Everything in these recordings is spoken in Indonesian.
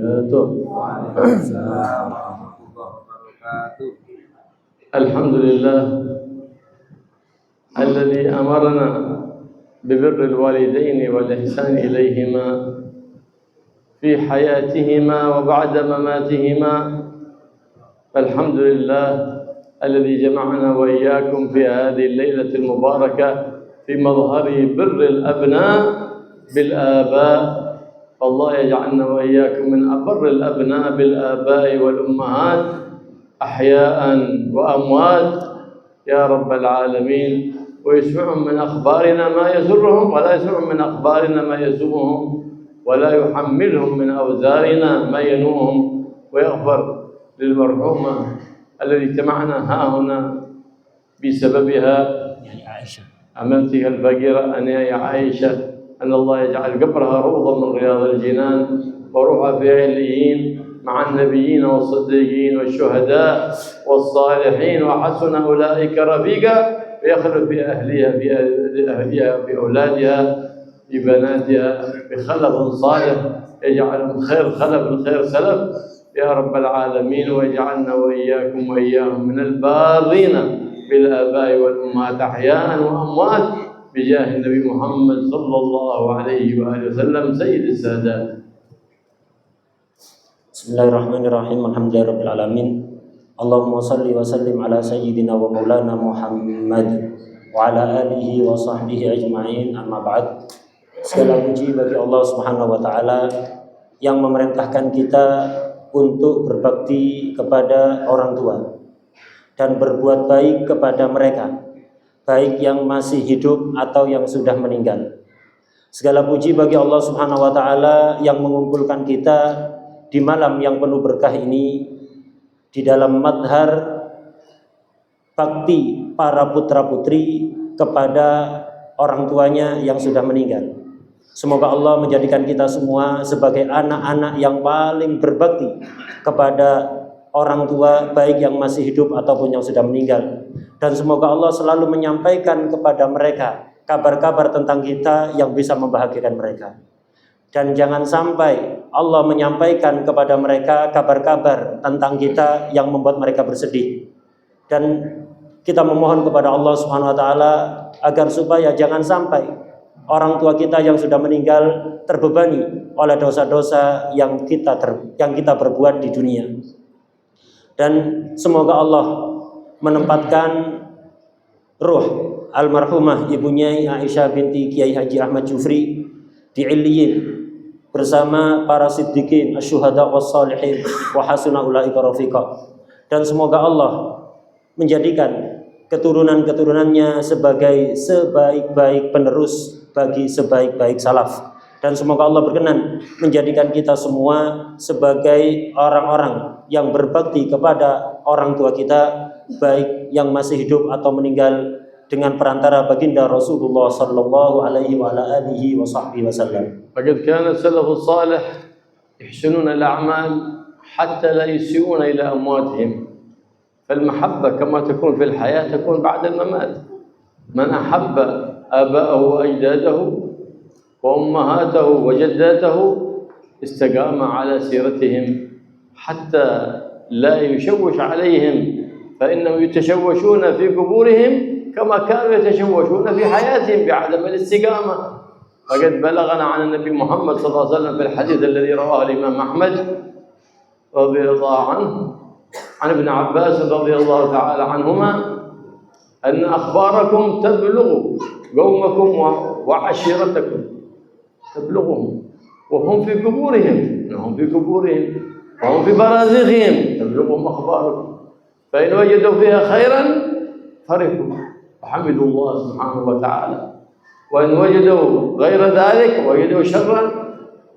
وبركاته. Waalaikumsalam warahmatullahi wabarakatuh. الحمد لله الذي أمرنا ببر الوالدين والإحسان إليهما في حياتهما وبعد مماتهما. فالحمد لله الذي جمعنا وإياكم في هذه الليلة المباركة في مظهر بر الأبناء بالآباء. فالله يجعلنا وإياكم من أبر الأبناء بالآباء والأمهات أحياء وأموات يا رب العالمين، ويسمعهم من أخبارنا ما يسرهم ولا يسمعهم من أخبارنا ما يسوءهم، ولا يحملهم من أوزارنا ما ينوهم، ويغفر للمرحومة الذي اجتمعنا ها هنا بسببها عملتها الفقيرة أن يا عائشة، أن الله يجعل قبرها روضة من رياض الجنان وروحها في عليين مع النبيين والصديقين والشهداء والصالحين وحسن أولئك رفيقا، ويخلف في أهلها بأولادها ببناتها بخلف صالح، يجعلهم خير خلف الخير سلف يا رب العالمين، ويجعلنا وإياكم وإياهم من البارين بالآباء والأمهات أحياء وأموات بجاه النبي محمد صلى الله عليه وآله وسلم سيد السادات. Bismillahirrahmanirrahim. Alhamdulillahirabbil alamin. Allahumma shalli wa sallim ala sayyidina wa maulana Muhammad wa ala alihi wa sahbihi ajma'in. Amma ba'd. Segala puji bagi Allah Subhanahu wa taala yang memerintahkan kita untuk berbakti kepada orang tua dan berbuat baik kepada mereka, baik yang masih hidup atau yang sudah meninggal. Segala puji bagi Allah Subhanahu wa taala yang mengumpulkan kita di malam yang penuh berkah ini di dalam madhar bakti para putra-putri kepada orang tuanya yang sudah meninggal. Semoga Allah menjadikan kita semua sebagai anak-anak yang paling berbakti kepada orang tua, baik yang masih hidup ataupun yang sudah meninggal. Dan semoga Allah selalu menyampaikan kepada mereka kabar-kabar tentang kita yang bisa membahagiakan mereka. Dan jangan sampai Allah menyampaikan kepada mereka kabar-kabar tentang kita yang membuat mereka bersedih. Dan kita memohon kepada Allah Subhanahu wa taala agar supaya jangan sampai orang tua kita yang sudah meninggal terbebani oleh dosa-dosa yang kita berbuat di dunia. Dan semoga Allah menempatkan ruh almarhumah ibunya Aisyah binti Kiai Haji Ahmad Jufri di Illiyin bersama para siddiqin, asyuhada wassalihin wa hasuna ulaika rafiqa. Dan semoga Allah menjadikan keturunan-keturunannya sebagai sebaik-baik penerus bagi sebaik-baik salaf. Dan semoga Allah berkenan menjadikan kita semua sebagai orang-orang yang berbakti kepada orang tua kita, baik yang masih hidup atau meninggal, dengan perantara baginda Rasulullah sallallahu alaihi wa ala alihi wa sahbihi wasallam. فقد كان السلف الصالح يحسنون الأعمال حتى لا يسيئون إلى أمواتهم. فالمحبة كما تكون في الحياة تكون بعد الممات. من أحب آباءه وأجداده وأمهاته وجداته استقام على سيرتهم حتى لا يشوش عليهم، فإنهم يتشوشون في قبورهم كما كانوا يتشوشون في حياتهم بعدم الاستقامة. فقد بلغنا عن النبي محمد صلى الله عليه وسلم في الحديث الذي رواه الإمام أحمد رضي الله عنه عن ابن عباس رضي الله تعالى عنهما أن أخباركم تبلغ قومكم وعشيرتكم، تبلغهم وهم في قبورهم، هم في قبورهم وهم في برازخهم، تبلغهم أخباركم، فإن وجدوا فيها خيرا فرحوا وحمدوا الله سبحانه وتعالى، وإن وجدوا غير ذلك وجدوا شرا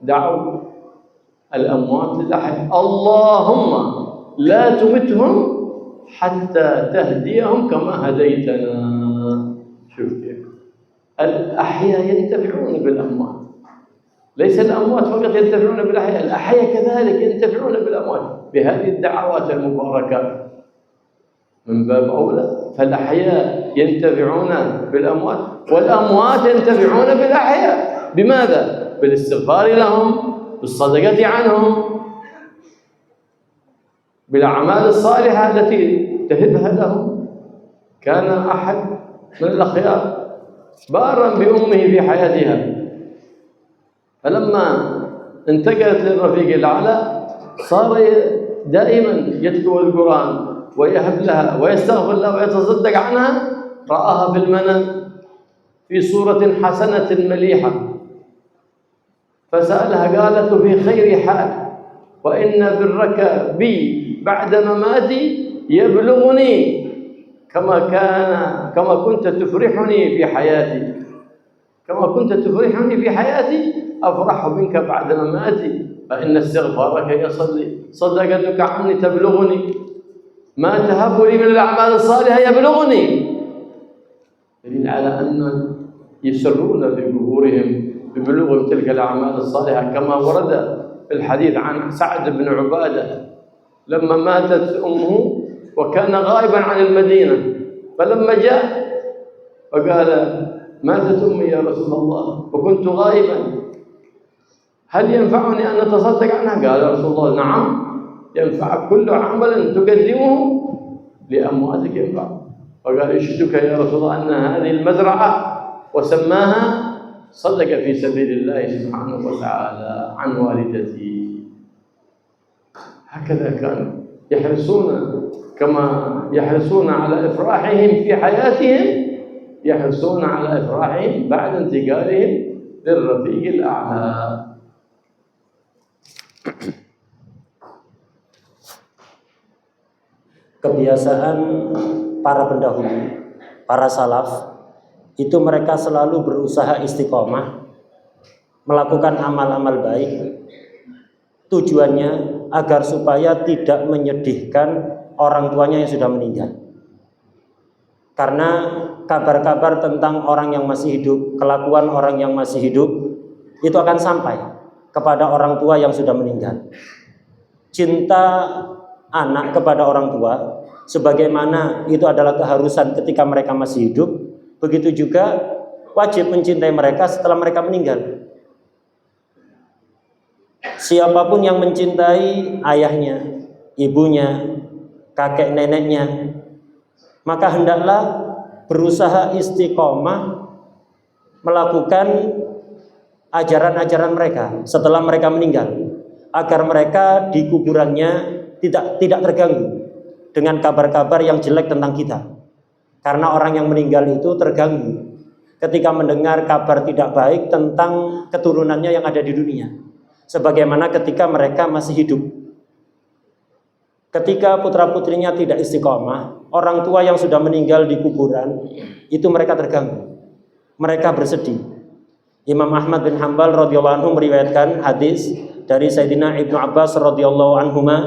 دعوا الأموات للأحياء. اللهم لا تمتهم حتى تهديهم كما هديتنا. شوف كيف الأحياء ينتفعون بالأموات، ليس الأموات فقط ينتفعون بالأحياء، الأحياء كذلك ينتفعون بالأموات بهذه الدعوات المباركة من باب أولى. فالأحياء ينتفعون بالأموات والأموات ينتفعون بالأحياء. بماذا؟ بالاستغفار لهم، بالصدقة عنهم، بالأعمال الصالحة التي تهبها لهم. كان أحد من الأخيار بارا بأمه في حياتها، فلما انتقلت للرفيق الأعلى صار دائما يتلو القرآن ويهب لها ويستغفر لها ويتصدق عنها. رآها في المنام في صورة حسنة مليحة، فسألها قالت في خير حال، وإن برك بي بعد مماتي يبلغني كما كنت تفرحني في حياتي، كما كنت تفرحني في حياتي أفرح بك بعد مماتي، فإن استغفارك يصلي، صدقتك عني تبلغني، ما تهب لي من الأعمال الصالحة يبلغني. دليل على أن يسرون في قبورهم ببلوغ تلك الأعمال الصالحة، كما ورد في الحديث عن سعد بن عبادة لما ماتت أمه وكان غائبا عن المدينة، فلما جاء فقال ماتت أمي يا رسول الله وكنت غائبا، هل ينفعني أن أتصدق عنها؟ قال يا رسول الله نعم، ينفعك كل عمل تقدمه لأمواتك ينفع. فقال اشهدك يا رسول الله أن هذه المزرعة، وسماها صدق في سبيل الله سبحانه وتعالى عن والدتي. هكذا كانوا يحرصون، كما يحرصون على إفراحهم في حياتهم يحرصون على إفراحهم بعد انتقالهم للرفيق الأعلى. Kebiasaan para pendahulu, para salaf, itu mereka selalu berusaha istiqomah, melakukan amal-amal baik. Tujuannya agar supaya tidak menyedihkan orang tuanya yang sudah meninggal. Karena kabar-kabar tentang orang yang masih hidup, kelakuan orang yang masih hidup, itu akan sampai kepada orang tua yang sudah meninggal. Cinta anak kepada orang tua, sebagaimana itu adalah keharusan ketika mereka masih hidup, begitu juga wajib mencintai mereka setelah mereka meninggal. Siapapun yang mencintai ayahnya, ibunya, kakek neneknya, maka hendaklah berusaha istiqomah melakukan ajaran-ajaran mereka setelah mereka meninggal, agar mereka di kuburannya tidak terganggu dengan kabar-kabar yang jelek tentang kita. Karena orang yang meninggal itu terganggu ketika mendengar kabar tidak baik tentang keturunannya yang ada di dunia, sebagaimana ketika mereka masih hidup. Ketika putra-putrinya tidak istiqomah, orang tua yang sudah meninggal di kuburan, itu mereka terganggu, mereka bersedih. Imam Ahmad bin Hanbal radhiyallahu anhu meriwayatkan hadis dari Sayyidina Ibnu Abbas radhiyallahu anhuma,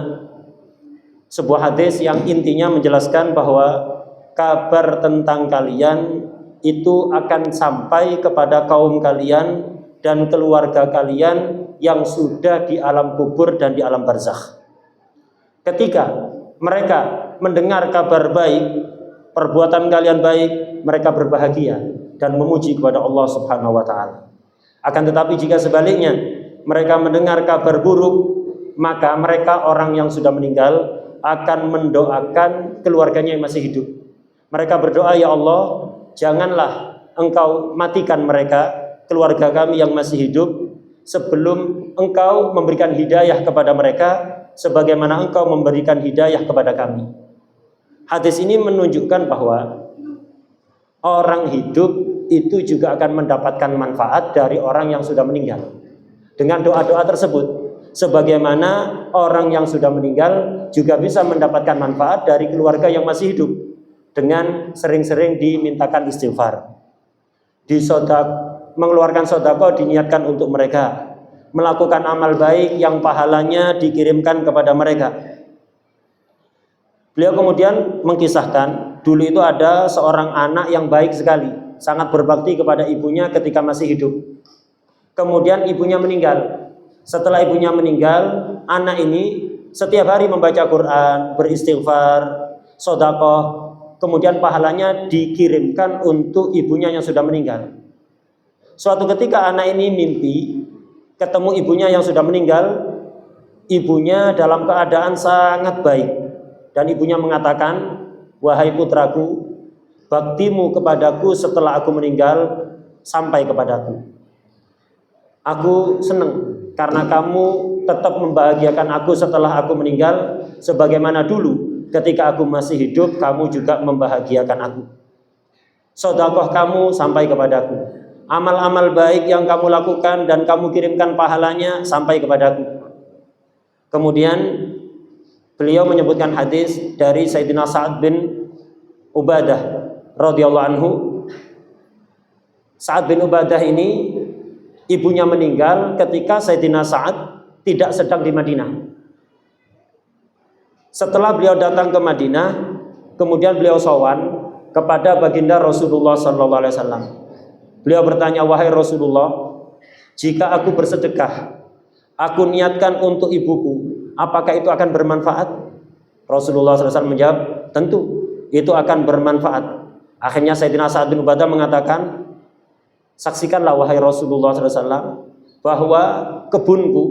sebuah hadis yang intinya menjelaskan bahwa kabar tentang kalian itu akan sampai kepada kaum kalian dan keluarga kalian yang sudah di alam kubur dan di alam barzakh. Ketika mereka mendengar kabar baik, perbuatan kalian baik, mereka berbahagia dan memuji kepada Allah Subhanahu wa taala. Akan tetapi jika sebaliknya mereka mendengar kabar buruk, maka mereka orang yang sudah meninggal akan mendoakan keluarganya yang masih hidup. Mereka berdoa, ya Allah, janganlah Engkau matikan mereka, keluarga kami yang masih hidup, sebelum Engkau memberikan hidayah kepada mereka sebagaimana Engkau memberikan hidayah kepada kami. Hadis ini menunjukkan bahwa orang hidup itu juga akan mendapatkan manfaat dari orang yang sudah meninggal dengan doa-doa tersebut, sebagaimana orang yang sudah meninggal juga bisa mendapatkan manfaat dari keluarga yang masih hidup dengan sering-sering dimintakan istighfar, mengeluarkan sedekah diniatkan untuk mereka, melakukan amal baik yang pahalanya dikirimkan kepada mereka. Beliau kemudian mengkisahkan, dulu itu ada seorang anak yang baik sekali, sangat berbakti kepada ibunya ketika masih hidup. Kemudian ibunya meninggal. Setelah ibunya meninggal, anak ini setiap hari membaca Quran, beristighfar, sedekah, kemudian pahalanya dikirimkan untuk ibunya yang sudah meninggal. Suatu ketika anak ini mimpi ketemu ibunya yang sudah meninggal. Ibunya dalam keadaan sangat baik, Dan ibunya mengatakan, wahai putraku, baktimu kepadaku setelah aku meninggal sampai kepadaku. Aku senang karena kamu tetap membahagiakan aku setelah aku meninggal, sebagaimana dulu ketika aku masih hidup kamu juga membahagiakan aku. Sedekah kamu sampai kepadaku, amal-amal baik yang kamu lakukan dan kamu kirimkan pahalanya sampai kepadaku. Kemudian beliau menyebutkan hadis dari Sayyidina Sa'ad bin Ubadah radhiyallahu anhu. Sa'ad bin Ubadah ini ibunya meninggal ketika Sayyidina Sa'ad tidak sedang di Madinah. Setelah beliau datang ke Madinah, kemudian beliau sowan kepada baginda Rasulullah SAW. Beliau bertanya, wahai Rasulullah, jika aku bersedekah, aku niatkan untuk ibuku, apakah itu akan bermanfaat? Rasulullah SAW menjawab, tentu itu akan bermanfaat. Akhirnya Sayyidina Sa'ad bin Ubadah mengatakan, saksikanlah wahai Rasulullah SAW bahwa kebunku,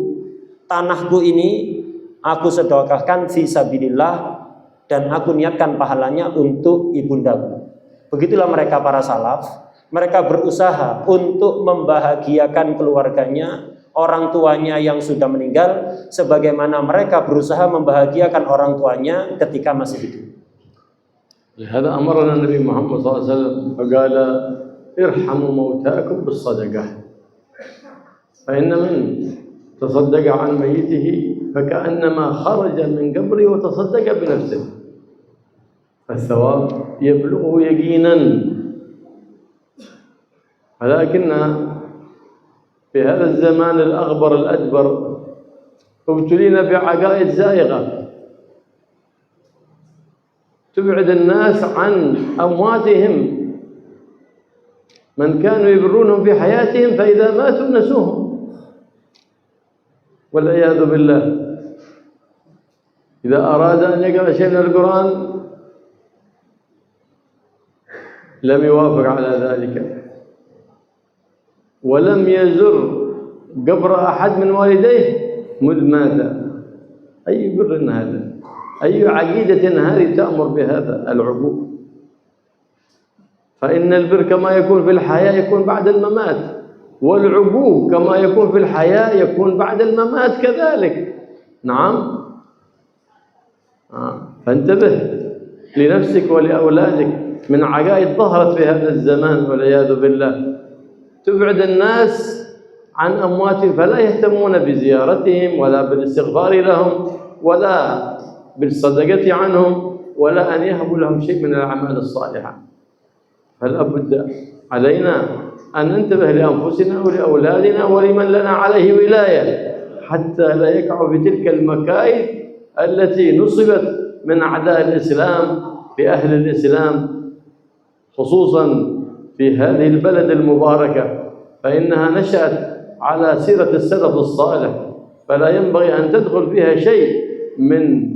tanahku ini aku sedekahkan fi sabilillah dan aku niatkan pahalanya untuk ibundaku. Begitulah mereka para salaf, mereka berusaha untuk membahagiakan keluarganya, orang tuanya yang sudah meninggal, sebagaimana mereka berusaha membahagiakan orang tuanya ketika masih hidup. لهذا أمرنا النبي محمد صلى الله عليه وسلم فقال ارحموا موتاكم بالصدقة فإن من تصدق عن ميته فكأنما خرج من قبره وتصدق بنفسه فالثواب يبلغه يقينا ولكن في هذا الزمان الأغبر الأدبر ابتلينا بعقائد زائغة تبعد الناس عن أمواتهم من كانوا يبرونهم في حياتهم فإذا ماتوا نسوهم والعياذ بالله. إذا أراد أن يقرأ شيء من القرآن لم يوافق على ذلك ولم يزر قبر أحد من والديه مذ مات. أي بر هذا؟ أي عقيدة هذه تأمر بهذا العقوق؟ فإن البر كما يكون في الحياة يكون بعد الممات، والعقوق كما يكون في الحياة يكون بعد الممات كذلك. نعم. فانتبه لنفسك ولأولادك من عقائد ظهرت في هذا الزمان والعياذ بالله تبعد الناس عن أمواتهم فلا يهتمون بزيارتهم ولا بالاستغفار لهم ولا بالصدقة عنهم ولا أن يهبوا لهم شيء من الأعمال الصالحة. فلا بد علينا أن ننتبه لأنفسنا ولأولادنا ولمن لنا عليه ولاية حتى لا يقعوا في تلك المكائد التي نصبت من أعداء الإسلام بأهل الإسلام خصوصا في هذه البلد المباركة فإنها نشأت على سيرة السلف الصالح فلا ينبغي أن تدخل فيها شيء من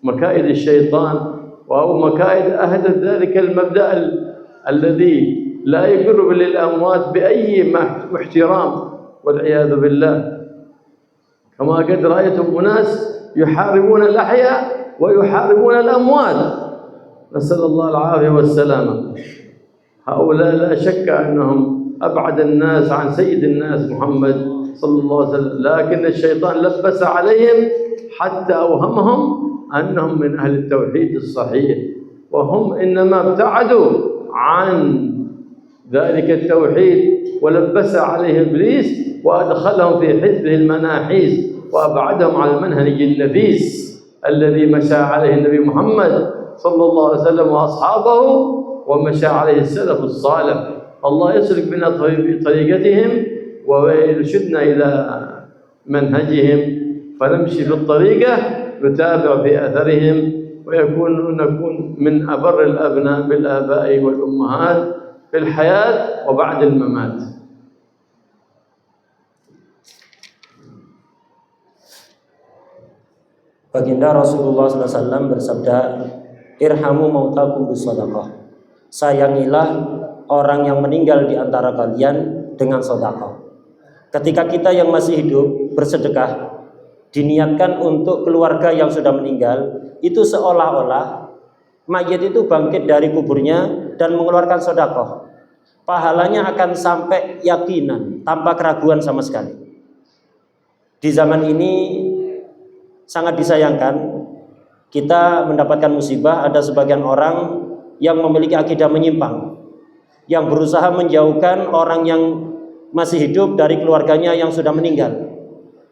مكائد الشيطان أو مكائد أهل ذلك المبدأ الذي لا يقر للأموات بأي احترام والعياذ بالله. كما قد رأيتم أناس يحاربون الأحياء ويحاربون الأموات نسأل الله العافية والسلامة. هؤلاء لا شك أنهم أبعد الناس عن سيد الناس محمد صلى الله عليه وسلم لكن الشيطان لبس عليهم حتى أوهمهم أنهم من أهل التوحيد الصحيح وهم إنما ابتعدوا عن ذلك التوحيد ولبس عليه إبليس وأدخلهم في حزبه المناحيز وأبعدهم عن المنهج النفيس الذي مشى عليه النبي محمد صلى الله عليه وسلم وأصحابه ومشى عليه السلف الصالح. الله يسلك بنا طريقتهم ويرشدنا إلى منهجهم فنمشي في الطريقة نتابع في أثرهم نكون من أبر الأبناء بالآباء والأمهات في الحياة وبعد الممات. Baginda Rasulullah SAW bersabda, irhamu mautakum bisadaqah. Sayangilah orang yang meninggal di antara kalian dengan sedekah. Ketika kita yang masih hidup bersedekah, diniatkan untuk keluarga yang sudah meninggal, itu seolah-olah mayit itu bangkit dari kuburnya dan mengeluarkan sedekah. Pahalanya akan sampai yakinan, tanpa keraguan sama sekali. Di zaman ini sangat disayangkan, kita mendapatkan musibah, ada sebagian orang yang memiliki akidah menyimpang, yang berusaha menjauhkan orang yang masih hidup dari keluarganya yang sudah meninggal.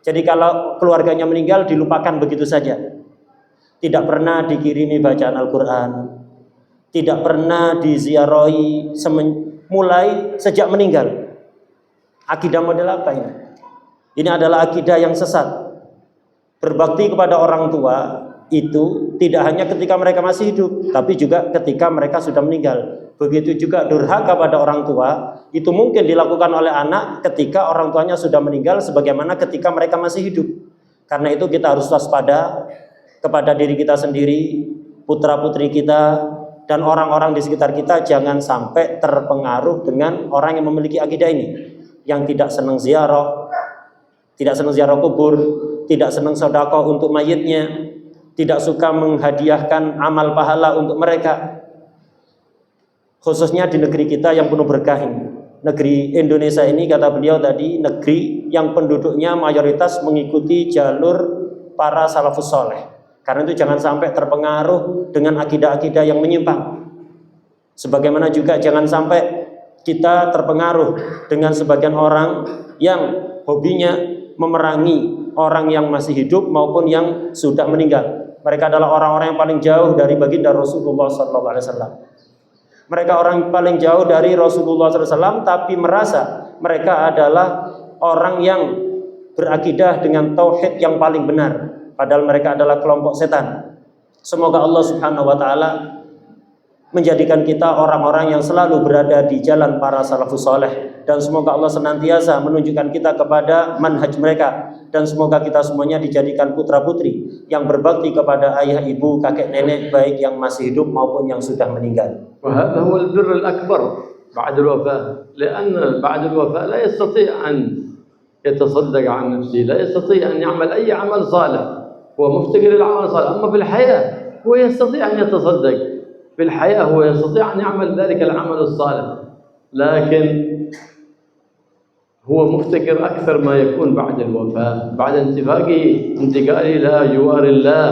Jadi kalau keluarganya meninggal dilupakan begitu saja, tidak pernah dikirimi bacaan Al-Quran, tidak pernah diziarahi mulai sejak meninggal. Akidah model apa ini? Ini adalah akidah yang sesat. Berbakti kepada orang tua itu tidak hanya ketika mereka masih hidup, tapi juga ketika mereka sudah meninggal. Begitu juga durhaka pada orang tua, itu mungkin dilakukan oleh anak ketika orang tuanya sudah meninggal, sebagaimana ketika mereka masih hidup. Karena itu kita harus waspada kepada diri kita sendiri, putra-putri kita, dan orang-orang di sekitar kita, jangan sampai terpengaruh dengan orang yang memiliki akidah ini, yang tidak senang ziarah, tidak senang ziarah kubur, tidak senang sedekah untuk mayitnya, tidak suka menghadiahkan amal pahala untuk mereka. Khususnya di negeri kita yang penuh berkah ini. Negeri Indonesia ini, kata beliau tadi, negeri yang penduduknya mayoritas mengikuti jalur para salafus soleh. Karena itu jangan sampai terpengaruh dengan akidah-akidah yang menyimpang. Sebagaimana juga jangan sampai kita terpengaruh dengan sebagian orang yang hobinya memerangi orang yang masih hidup maupun yang sudah meninggal. Mereka adalah orang-orang yang paling jauh dari baginda Rasulullah SAW. Mereka orang paling jauh dari Rasulullah SAW, tapi merasa mereka adalah orang yang berakidah dengan tauhid yang paling benar. Padahal mereka adalah kelompok setan. Semoga Allah Subhanahu wa Ta'ala menjadikan kita orang-orang yang selalu berada di jalan para salafus saleh, dan semoga Allah senantiasa menunjukkan kita kepada manhaj mereka, dan semoga kita semuanya dijadikan putra-putri yang berbakti kepada ayah, ibu, kakek, nenek, baik yang masih hidup maupun yang sudah meninggal. وهذا هو البر الأكبر بعد الوفاة، لأن بعد الوفاة لا يستطيع أن يتصدق عن نفسه، لا يستطيع أن يعمل أي عمل صالح، هو مفتقر العمل الصالح. أما في الحياة هو يستطيع أن يتصدق، في الحياة هو يستطيع أن يعمل ذلك العمل الصالح، لكن هو مفتقر أكثر ما يكون بعد الوفاة، بعد انتقاله إلى جوار الله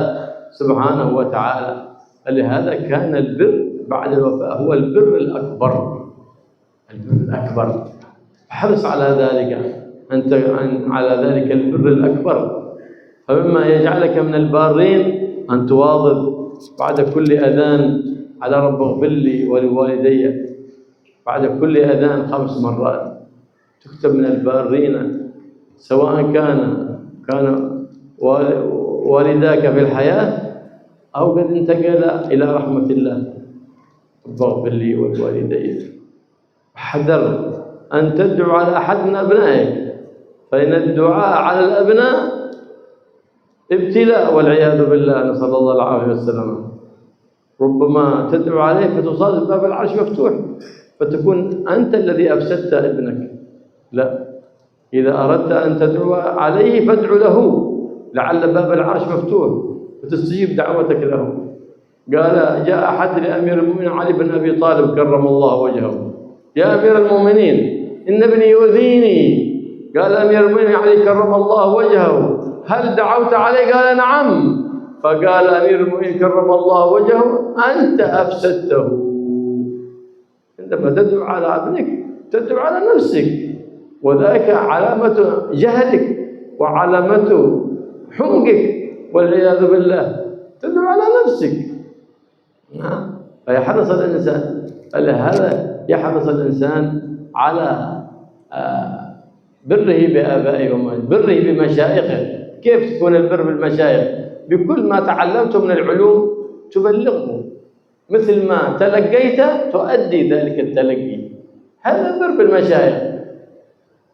سبحانه وتعالى. فلهذا كان البر بعد الوفاة هو البر الأكبر، البر الأكبر. احرص على ذلك، أنت على ذلك البر الأكبر. فمما يجعلك من البارين أن تواظب بعد كل أذان على رب اغفر لي ولوالدي، بعد كل أذان 5 مرات تكتب من البارين، سواء كان والداك في الحياة أو قد انتقل إلى رحمة الله. رب اغفر لي ولوالدي. احذر أن تدعو على أحد من أبنائك، فإن الدعاء على الأبناء ابتلاء والعياذ بالله، نسأل الله العافية والسلامة. ربما تدعو عليه فتصادف باب العرش مفتوح، فتكون أنت الذي أفسدت ابنك. لا، إذا أردت أن تدعو عليه فادع له، لعل باب العرش مفتوح فتستجيب دعوتك له. قال جاء أحد لأمير المؤمنين علي بن أبي طالب كرم الله وجهه: يا أمير المؤمنين إن ابني يؤذيني. قال أمير المؤمنين علي كرم الله وجهه: هل دعوت عليه؟ قال نعم. فقال أمير المؤمنين كرم الله وجهه: أنت أفسدته. عندما تدعو على ابنك تدعو على نفسك، وذلك علامة جهلك وعلامة حمقك والعياذ بالله، تدعو على نفسك. فيحرص الإنسان، هذا يحرص الإنسان على بره بآبائه وأمهاته، بره بمشايخه. كيف تكون البر بالمشايخ؟ بكل ما تعلمته من العلوم تبلغه، مثل ما تلقيت تؤدي ذلك التلقي. هذا بر بالمشايخ،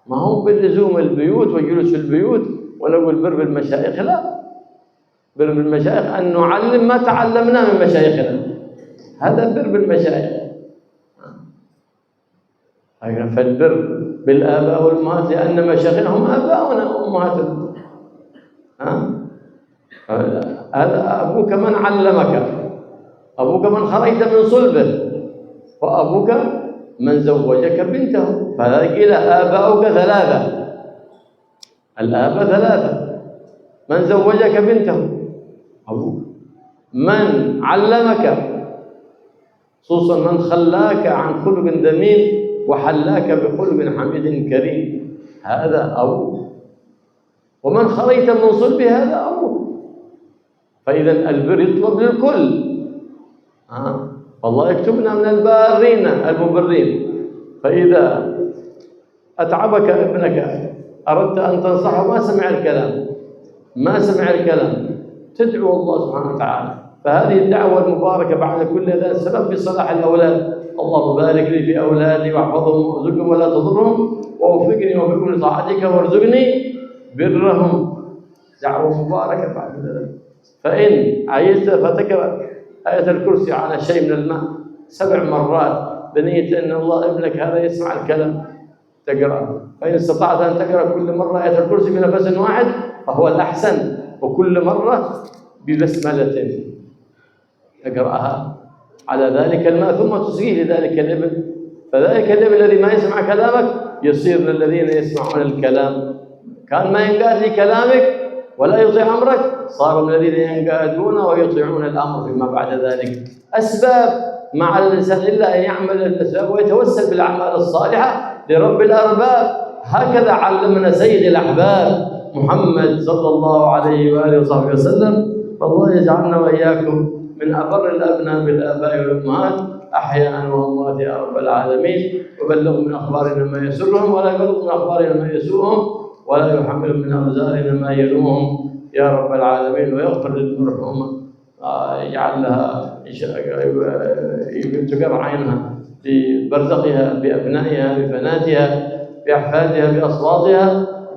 ما هو بلزوم البيوت وجلوس في البيوت ونقول بر بالمشايخ. لا، بر بالمشايخ أن نعلم ما تعلمناه من مشايخنا، هذا بر بالمشايخ. فالبر بالآباء والأمهات لأن مشايخنا هم آباؤنا وأمهاتنا. أبوك من علمك، أبوك من خرجت من صلبه، وأبوك من زوجك بنته. فقيل آباؤك ثلاثة، الآب ثلاثة، من زوجك بنته أبوك، من علمك، خصوصا من خلاك عن خلق ذميم وحلاك بخلق حميد كريم، هذا أبوك، ومن خرجت من صلبه هذا أبوك. فإذا البر يطلب للكل. والله يكتبنا من البارين المبرين. فإذا أتعبك ابنك أردت أن تنصحه ما سمع الكلام تدعو الله سبحانه وتعالى. فهذه الدعوة المباركة بعد كل هذا سبب في صلاح الأولاد. اللهم بارك لي في أولادي واحفظهم وارزقهم ولا تضرهم ووفقني وفقهم لطاعتك وارزقني برهم. دعوة مباركة بعد ذلك. فإن عييت فتقرأ آية الكرسي على شيء من الماء 7 مرات بنية أن الله ابنك هذا يسمع الكلام تقرأ. فإن استطعت أن تقرأ كل مرة آية الكرسي بنفس واحد فهو الأحسن، وكل مرة ببسملة تقرأها على ذلك الماء ثم تسقيه لذلك الابن. فذلك الابن الذي ما يسمع كلامك يصير من الذين يسمعون الكلام. كان ما ينقاد لكلامك ولا يطيع أمرك، صار من الذين ينقادون ويطيعون الأمر فيما بعد ذلك. أسباب مع الإنسان إلا أن يعمل الأسباب ويتوسل بالأعمال الصالحة لرب الأرباب. هكذا علمنا سيد الأحباب محمد صلى الله عليه وآله وصحبه وسلم. فالله يجعلنا وإياكم من أبر الأبناء بالآباء والأمهات أحياء وأموات يا رب العالمين. وبلغوا من أخبارنا ما يسرهم ولا يبلغوا من أخبارنا ما يسوءهم ولا يحمل من أوزارنا ما يلومهم يا رب العالمين. ويغفر للمرحومة يجعلها تقر عينها ببرزقها بأبنائها ببناتها بأحفادها بأصواتها.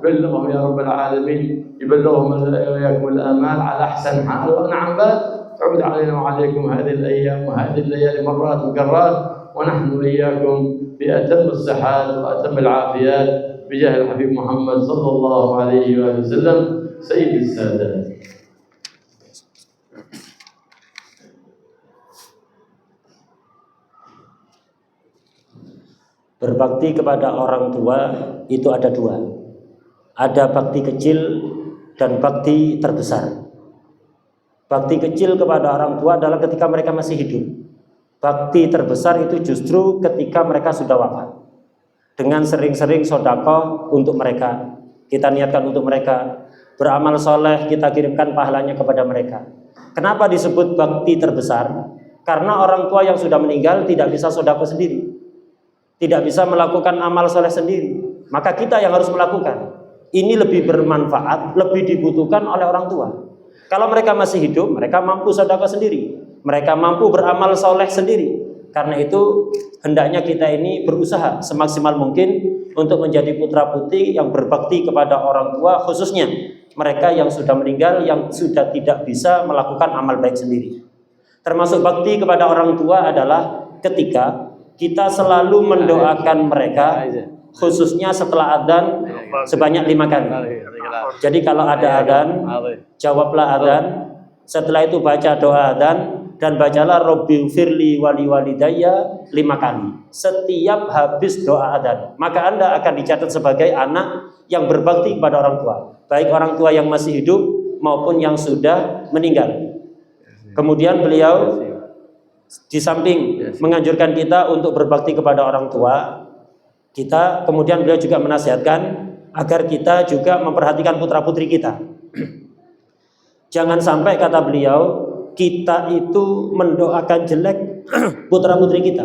يبلغهم يا رب العالمين، يبلغهم وإياكم الآمال على أحسن حال وأنعم بال. تعود علينا وعليكم هذه الأيام وهذه الليالي مرات وكرات، ونحن وإياكم بأتم الصحات وأتم العافيات بجاه الحبيب محمد صلى الله عليه وآله وسلم سيد السادات. Berbakti kepada orang tua itu ada 2. Ada bakti kecil dan bakti terbesar. Bakti kecil kepada orang tua adalah ketika mereka masih hidup. Bakti terbesar itu justru ketika mereka sudah wafat. Dengan sering-sering sedekah untuk mereka, kita niatkan untuk mereka, beramal soleh kita kirimkan pahalanya kepada mereka. Kenapa disebut bakti terbesar? Karena orang tua yang sudah meninggal tidak bisa sedekah sendiri, tidak bisa melakukan amal soleh sendiri, maka kita yang harus melakukan. Ini lebih bermanfaat, lebih dibutuhkan oleh orang tua. Kalau mereka masih hidup, mereka mampu sedekah sendiri, mereka mampu beramal soleh sendiri. Karena itu hendaknya kita ini berusaha semaksimal mungkin untuk menjadi putra putri yang berbakti kepada orang tua, khususnya mereka yang sudah meninggal, yang sudah tidak bisa melakukan amal baik sendiri. Termasuk bakti kepada orang tua adalah ketika kita selalu mendoakan mereka, khususnya setelah adzan sebanyak 5 kali. Jadi kalau ada adzan, jawablah adzan, setelah itu baca doa adzan, dan bacalah Rabbi firli wali walidayya 5 kali setiap habis doa adzan. Maka Anda akan dicatat sebagai anak yang berbakti kepada orang tua, baik orang tua yang masih hidup maupun yang sudah meninggal. Kemudian beliau di samping menganjurkan kita untuk berbakti kepada orang tua kita, kemudian beliau juga menasihatkan agar kita juga memperhatikan putra putri kita. Jangan sampai, kata beliau, kita itu mendoakan jelek putra putri kita,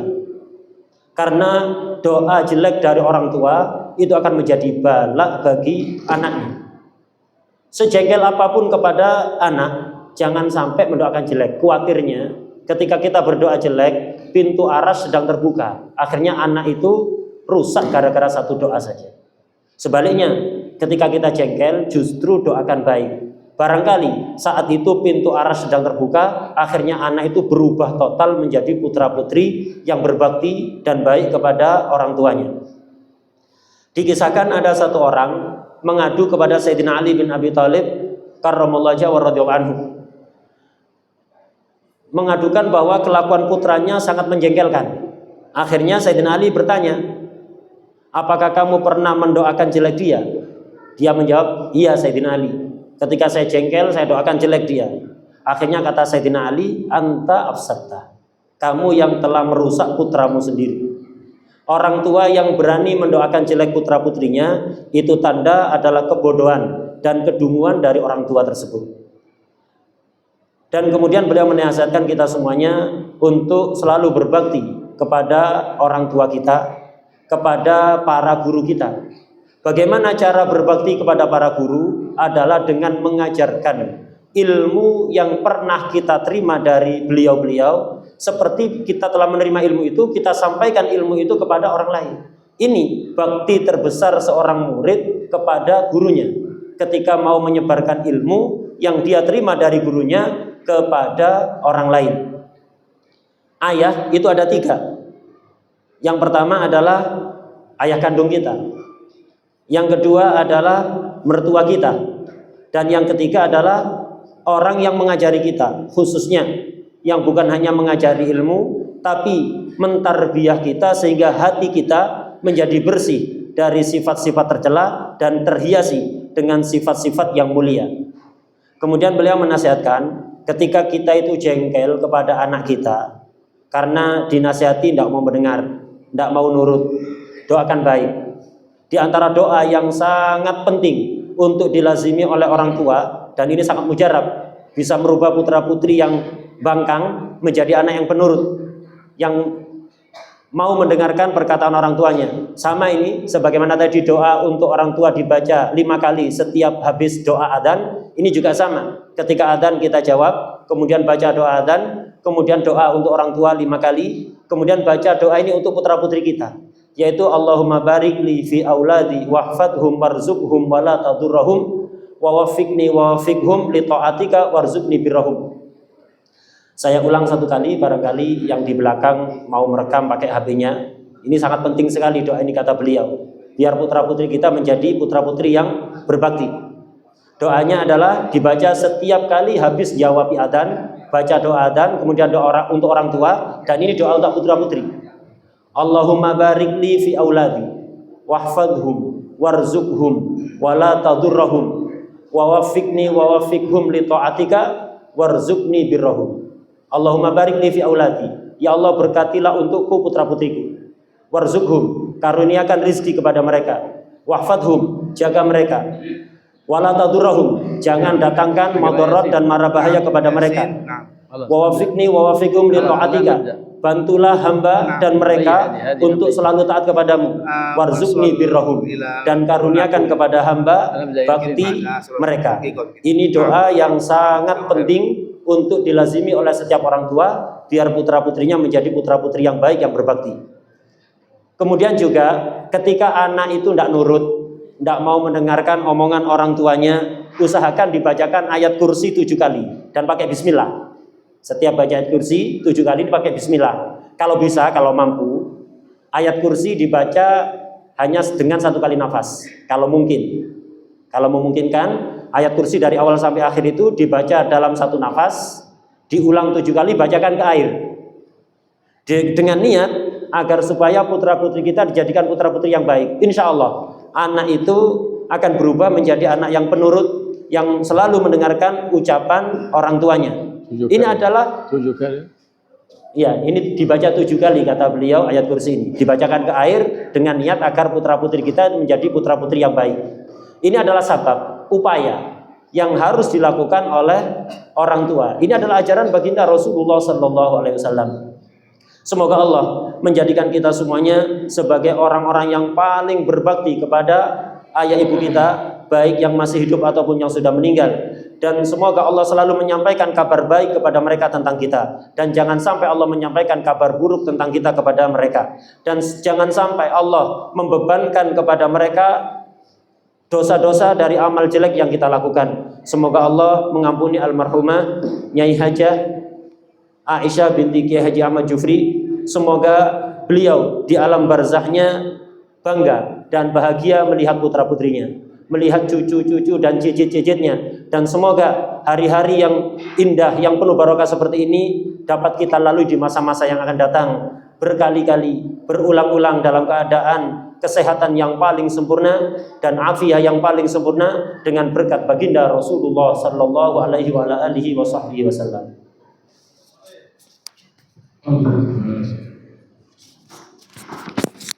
karena doa jelek dari orang tua itu akan menjadi bala bagi anaknya. Sejengkel apapun kepada anak, jangan sampai mendoakan jelek. Khawatirnya ketika kita berdoa jelek, pintu aras sedang terbuka, akhirnya anak itu rusak gara-gara satu doa saja. Sebaliknya, ketika kita jengkel, justru doakan baik. Barangkali saat itu pintu aras sedang terbuka, akhirnya anak itu berubah total menjadi putra putri yang berbakti dan baik kepada orang tuanya. Dikisahkan ada satu orang mengadu kepada Sayyidina Ali bin Abi Thalib karramallahu wajhahu wa radhiyallahu anhu, mengadukan bahwa kelakuan putranya sangat menjengkelkan. Akhirnya Sayyidina Ali bertanya, apakah kamu pernah mendoakan jelek dia? Dia menjawab, iya Sayyidina Ali, ketika saya jengkel saya doakan jelek dia. Akhirnya kata Sayyidina Ali, anta afsadta, kamu yang telah merusak putramu sendiri. Orang tua yang berani mendoakan jelek putra putrinya, itu tanda adalah kebodohan dan kedunguan dari orang tua tersebut. Dan kemudian beliau menasihatkan kita semuanya untuk selalu berbakti kepada orang tua kita, kepada para guru kita. Bagaimana cara berbakti kepada para guru? Adalah dengan mengajarkan ilmu yang pernah kita terima dari beliau-beliau. Seperti kita telah menerima ilmu itu, kita sampaikan ilmu itu kepada orang lain. Ini bakti terbesar seorang murid kepada gurunya, ketika mau menyebarkan ilmu yang dia terima dari gurunya kepada orang lain. Ayah itu ada 3. Yang pertama adalah ayah kandung kita, yang kedua adalah mertua kita, dan yang ketiga adalah orang yang mengajari kita, khususnya yang bukan hanya mengajari ilmu, tapi mentarbiyah kita sehingga hati kita menjadi bersih dari sifat-sifat tercela dan terhiasi dengan sifat-sifat yang mulia. Kemudian beliau menasihatkan, ketika kita itu jengkel kepada anak kita karena dinasihati tidak mau mendengar, tidak mau nurut, doakan baik. Di antara doa yang sangat penting untuk dilazimi oleh orang tua, dan ini sangat mujarab, bisa merubah putra-putri yang bangkang menjadi anak yang penurut, yang mau mendengarkan perkataan orang tuanya. Sama ini, sebagaimana tadi doa untuk orang tua dibaca 5 kali setiap habis doa adzan, ini juga sama. Ketika adzan kita jawab, kemudian baca doa adzan, kemudian doa untuk orang tua 5 kali, kemudian baca doa ini untuk putra-putri kita, yaitu Allahumma barik li fi auladi wahfadhum warzuqhum wala tadurrahum wa wafiqni wa wafiqhum li ta'atika warzuqni birrahum. Saya ulang 1 kali, barangkali yang di belakang mau merekam pakai HP-nya. Ini sangat penting sekali doa ini, kata beliau, biar putra-putri kita menjadi putra-putri yang berbakti. Doanya adalah dibaca setiap kali habis jawab adzan, baca doa adzan, kemudian doa untuk orang tua, dan ini doa untuk putra-putri. Allahumma barik li fi auladi wahfadhum warzuqhum wala tadurrahum wa wafiqni wa wafiqhum li ta'atika warzuqni birrahum. Allahumma barik li fi auladi, ya Allah berkatilah untukku putra-putriku. Warzuqhum, karuniakan rizki kepada mereka. Wahfadhum, jaga mereka. Wala tadurrahum, jangan datangkan madarat dan mara bahaya kepada mereka. Wa wafiqni wa wafiqhum li ta'atika, bantulah hamba dan mereka untuk selalu taat kepadamu. Warzuqni birrahum, dan karuniakan kepada hamba bakti mereka. Ini doa yang sangat penting untuk dilazimi oleh setiap orang tua, biar putra-putrinya menjadi putra-putri yang baik, yang berbakti. Kemudian juga ketika anak itu tidak nurut, tidak mau mendengarkan omongan orang tuanya, usahakan dibacakan ayat kursi 7 kali dan pakai bismillah. Setiap baca ayat kursi 7 kali dipakai bismillah. Kalau bisa, kalau mampu, ayat kursi dibaca hanya dengan 1 kali nafas, kalau mungkin. Kalau memungkinkan, ayat kursi dari awal sampai akhir itu dibaca dalam 1 nafas, diulang 7 kali, bacakan ke air. Dengan niat agar supaya putra-putri kita dijadikan putra-putri yang baik. Insya Allah, anak itu akan berubah menjadi anak yang penurut, yang selalu mendengarkan ucapan orang tuanya. Ini adalah 7 kali. Ya, ini dibaca 7 kali, kata beliau, ayat kursi ini dibacakan ke air dengan niat agar putra-putri kita menjadi putra-putri yang baik. Ini adalah sabab, upaya yang harus dilakukan oleh orang tua. Ini adalah ajaran baginda Rasulullah SAW. Semoga Allah menjadikan kita semuanya sebagai orang-orang yang paling berbakti kepada ayah ibu kita, baik yang masih hidup ataupun yang sudah meninggal. Dan semoga Allah selalu menyampaikan kabar baik kepada mereka tentang kita, dan jangan sampai Allah menyampaikan kabar buruk tentang kita kepada mereka, dan jangan sampai Allah membebankan kepada mereka dosa-dosa dari amal jelek yang kita lakukan. Semoga Allah mengampuni almarhumah Nyai Hajah Aisyah binti Kiai Haji Ahmad Jufri. Semoga beliau di alam barzahnya bangga dan bahagia melihat putra-putrinya. melihat cucu-cucu dan cicit-cicitnya, dan semoga hari-hari yang indah yang penuh barokah seperti ini dapat kita lalui di masa-masa yang akan datang, berkali-kali, berulang-ulang dalam keadaan kesehatan yang paling sempurna dan afiah yang paling sempurna dengan berkat baginda Rasulullah sallallahu alaihi wa alihi wasallam.